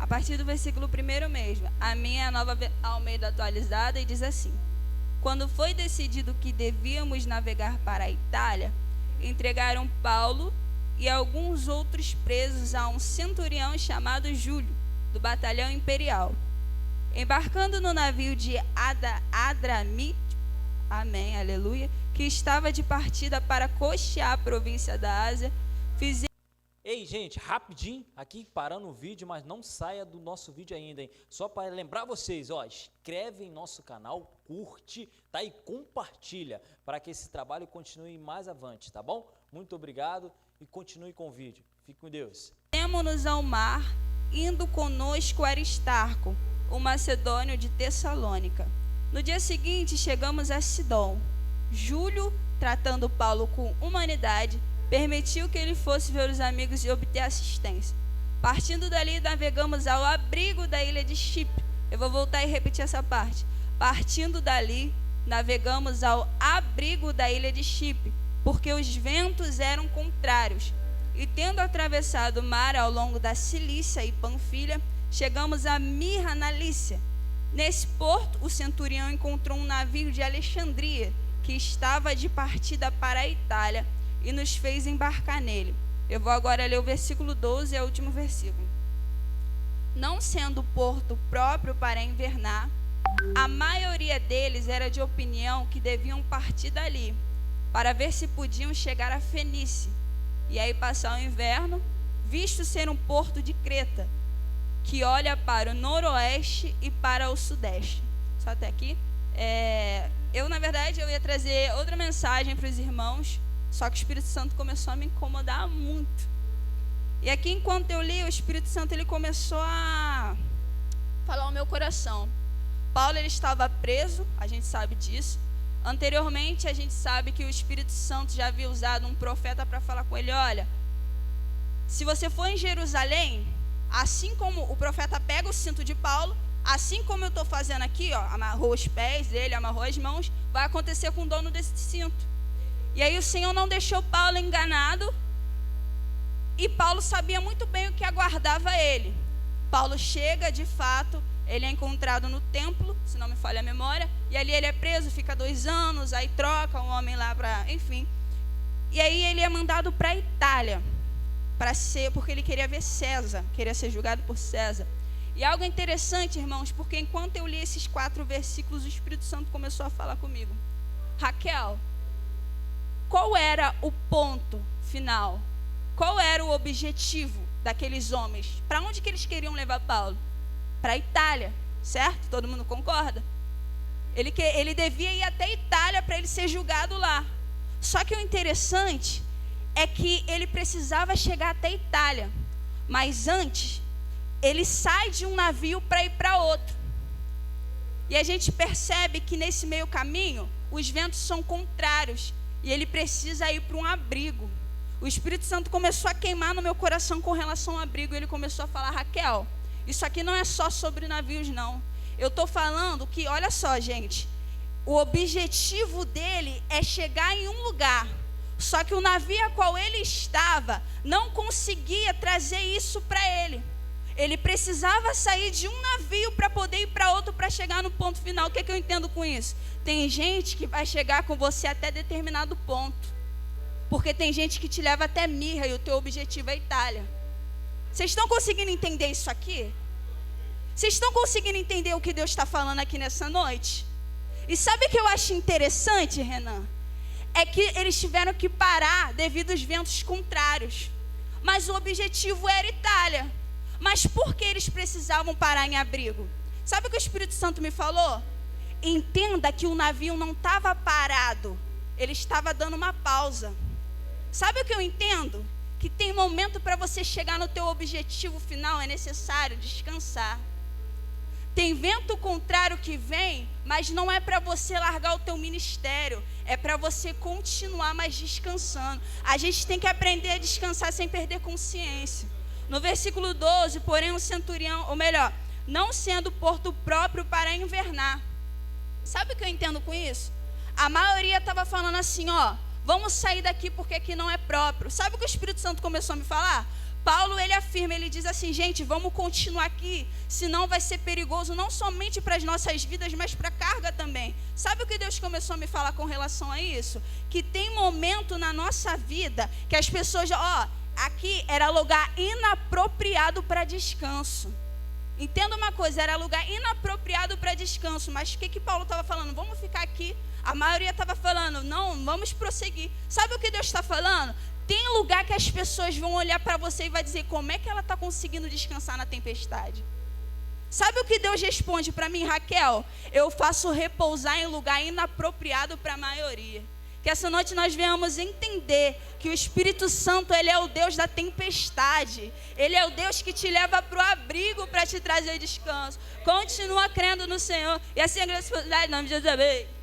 A partir do versículo 1 mesmo. A minha é a Nova Almeida atualizada e diz assim: quando foi decidido que devíamos navegar para a Itália, entregaram Paulo e alguns outros presos a um centurião chamado Júlio, do batalhão imperial. Embarcando no navio de Adramite, amém, aleluia, que estava de partida para costear a província da Ásia, Ei, gente, rapidinho, aqui parando o vídeo, mas não saia do nosso vídeo ainda, hein? Só para lembrar vocês, ó, inscreve em nosso canal, curte, tá? E compartilha, para que esse trabalho continue mais avante, tá bom? Muito obrigado e continue com o vídeo. Fique com Deus. Demos-nos ao mar, indo conosco Aristarco, o macedônio de Tessalônica. No dia seguinte, chegamos a Sidom. Júlio, tratando Paulo com humanidade, permitiu que ele fosse ver os amigos e obter assistência. Partindo dali, navegamos ao abrigo da ilha de Chipre. Eu vou voltar e repetir essa parte. Partindo dali, navegamos ao abrigo da ilha de Chipre, porque os ventos eram contrários. E tendo atravessado o mar ao longo da Cilícia e Panfilha, chegamos a Mirra, na Lícia. Nesse porto, o centurião encontrou um navio de Alexandria, que estava de partida para a Itália, e nos fez embarcar nele. Eu vou agora ler o versículo 12, é o último versículo. Não sendo porto próprio para invernar, a maioria deles era de opinião que deviam partir dali, para ver se podiam chegar a Fenícia, e aí passar o inverno, visto ser um porto de Creta, que olha para o noroeste e para o sudeste. Só até aqui. Na verdade, eu ia trazer outra mensagem para os irmãos, só que o Espírito Santo começou a me incomodar muito. E aqui, enquanto eu li, o Espírito Santo ele começou a falar ao meu coração. Paulo ele estava preso, a gente sabe disso. Anteriormente, a gente sabe que o Espírito Santo já havia usado um profeta para falar com ele: olha, se você for em Jerusalém, assim como o profeta pega o cinto de Paulo, assim como eu estou fazendo aqui, ó, amarrou os pés dele, amarrou as mãos, vai acontecer com o dono desse cinto. E aí o Senhor não deixou Paulo enganado, e Paulo sabia muito bem o que aguardava ele. Paulo chega, de fato, ele é encontrado no templo, se não me falha a memória, e ali ele é preso, fica 2 anos, aí troca um homem lá para, enfim. E aí ele é mandado para a Itália, porque ele queria ver César, queria ser julgado por César. E algo interessante, irmãos, porque enquanto eu li esses 4 versículos, o Espírito Santo começou a falar comigo. Raquel, qual era o ponto final? Qual era o objetivo daqueles homens? Para onde que eles queriam levar Paulo? Para a Itália, certo? Todo mundo concorda? Ele devia ir até a Itália para ele ser julgado lá. Só que o interessante é que ele precisava chegar até a Itália. Mas antes, ele sai de um navio para ir para outro. E a gente percebe que nesse meio caminho, os ventos são contrários. E ele precisa ir para um abrigo. O Espírito Santo começou a queimar no meu coração com relação ao abrigo. Ele começou a falar: Raquel, isso aqui não é só sobre navios, não. Eu estou falando que, olha só, gente, o objetivo dele é chegar em um lugar. Só que o navio a qual ele estava não conseguia trazer isso para ele. Ele precisava sair de um navio para poder ir para outro para chegar no ponto final. O que eu entendo com isso? Tem gente que vai chegar com você até determinado ponto. Porque tem gente que te leva até Mirra e o teu objetivo é a Itália. Vocês estão conseguindo entender isso aqui? Vocês estão conseguindo entender o que Deus está falando aqui nessa noite? E sabe o que eu acho interessante, Renan? É que eles tiveram que parar devido aos ventos contrários. Mas o objetivo era Itália. Mas por que eles precisavam parar em abrigo? Sabe o que o Espírito Santo me falou? Entenda que o navio não estava parado. Ele estava dando uma pausa. Sabe o que eu entendo? Que tem momento para você chegar no teu objetivo final, é necessário descansar. Tem vento contrário que vem, mas não é para você largar o teu ministério, é para você continuar mais descansando. A gente tem que aprender a descansar sem perder consciência. No versículo 12, porém o centurião, ou melhor, não sendo porto próprio para invernar. Sabe o que eu entendo com isso? A maioria estava falando assim, ó, vamos sair daqui porque aqui não é próprio. Sabe o que o Espírito Santo começou a me falar? Paulo, ele afirma, ele diz assim, gente, vamos continuar aqui, senão vai ser perigoso, não somente para as nossas vidas, mas para a carga também. Sabe o que Deus começou a me falar com relação a isso? Que tem momento na nossa vida que as pessoas, aqui era lugar inapropriado para descanso. Entenda uma coisa, era lugar inapropriado para descanso, mas o que Paulo estava falando? Vamos ficar aqui. A maioria estava falando, não, vamos prosseguir. Sabe o que Deus está falando? Tem lugar que as pessoas vão olhar para você e vai dizer, como é que ela está conseguindo descansar na tempestade? Sabe o que Deus responde para mim, Raquel? Eu faço repousar em lugar inapropriado para a maioria. Que essa noite nós venhamos entender que o Espírito Santo, ele é o Deus da tempestade. Ele é o Deus que te leva para o abrigo para te trazer descanso. Continua crendo no Senhor. E assim a grande responsabilidade, em nome de Jesus. Amém.